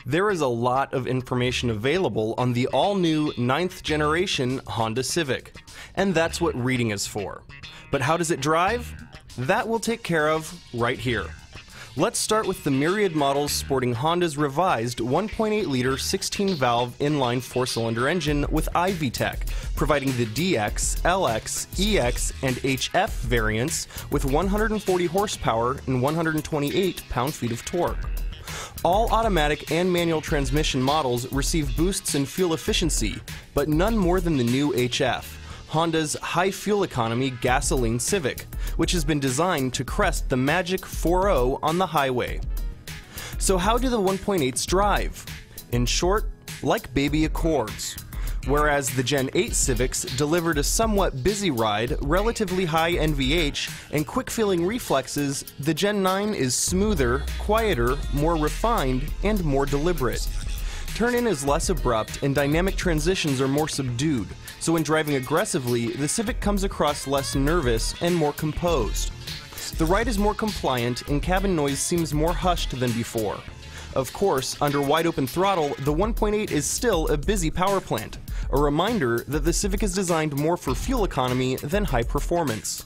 There is a lot of information available on the all-new 9th generation Honda Civic, and that's what reading is for. But how does it drive? That we'll take care of right here. Let's start with the myriad models sporting Honda's revised 1.8-liter 16-valve inline 4-cylinder engine with iVTEC, providing the DX, LX, EX, and HF variants with 140 horsepower and 128 pound-feet of torque. All automatic and manual transmission models receive boosts in fuel efficiency, but none more than the new HF, Honda's high fuel economy gasoline Civic, which has been designed to crest the magic 4.0 on the highway. So how do the 1.8s drive? In short, like baby Accords. Whereas the Gen 8 Civics delivered a somewhat busy ride, relatively high NVH, and quick-feeling reflexes, the Gen 9 is smoother, quieter, more refined, and more deliberate. Turn-in is less abrupt and dynamic transitions are more subdued, so when driving aggressively, the Civic comes across less nervous and more composed. The ride is more compliant and cabin noise seems more hushed than before. Of course, under wide-open throttle, the 1.8 is still a busy power plant, a reminder that the Civic is designed more for fuel economy than high performance.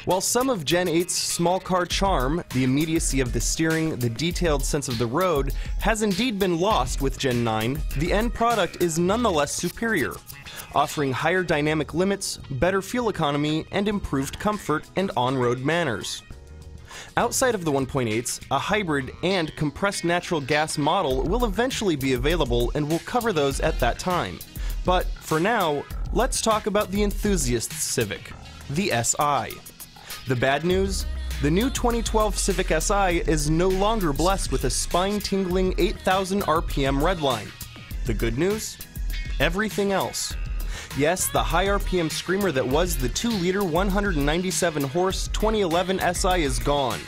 While some of Gen 8's small car charm, the immediacy of the steering, the detailed sense of the road, has indeed been lost with Gen 9, the end product is nonetheless superior, offering higher dynamic limits, better fuel economy, and improved comfort and on-road manners. Outside of the 1.8s, a hybrid and compressed natural gas model will eventually be available and we'll cover those at that time. But for now, let's talk about the enthusiast Civic, the SI. The bad news? The new 2012 Civic Si is no longer blessed with a spine-tingling 8,000 RPM redline. The good news? Everything else. Yes, the high RPM screamer that was the 2-liter 197-horse 2011 SI is gone.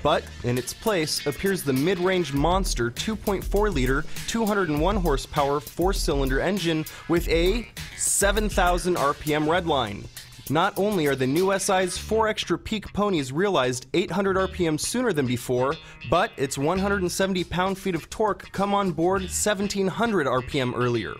But in its place appears the mid-range monster 2.4-liter 201-horsepower 4-cylinder engine with a 7,000 RPM redline. Not only are the new SI's 4 extra peak ponies realized 800 RPM sooner than before, but its 170 pound-feet of torque come on board 1,700 RPM earlier.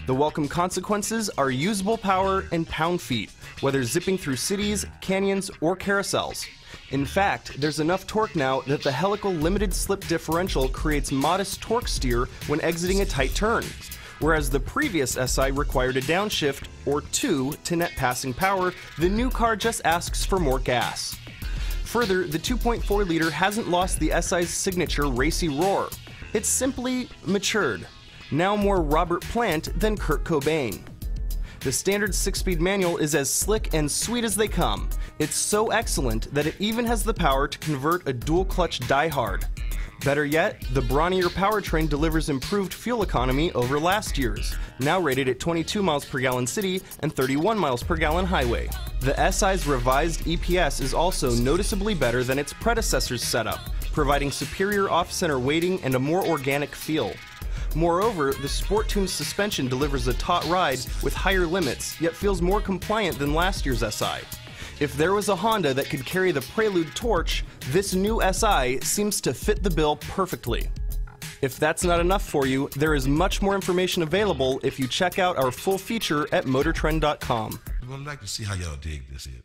The welcome consequences are usable power and pound-feet, whether zipping through cities, canyons, or carousels. In fact, there's enough torque now that the helical limited slip differential creates modest torque steer when exiting a tight turn, whereas the previous SI required a downshift or 2 to net passing power. The new car just asks for more gas. Further, the 2.4-liter hasn't lost the SI's signature racy roar. It's simply matured. Now more Robert Plant than Kurt Cobain. The standard 6-speed manual is as slick and sweet as they come. It's so excellent that it even has the power to convert a dual-clutch diehard. Better yet, the brawnier powertrain delivers improved fuel economy over last year's, now rated at 22 miles per gallon city and 31 miles per gallon highway. The SI's revised EPS is also noticeably better than its predecessor's setup, providing superior off-center weighting and a more organic feel. Moreover, the sport-tuned suspension delivers a taut ride with higher limits, yet feels more compliant than last year's SI. If there was a Honda that could carry the Prelude torch, this new SI seems to fit the bill perfectly. If that's not enough for you, there is much more information available if you check out our full feature at MotorTrend.com. We'd like to see how y'all dig this here.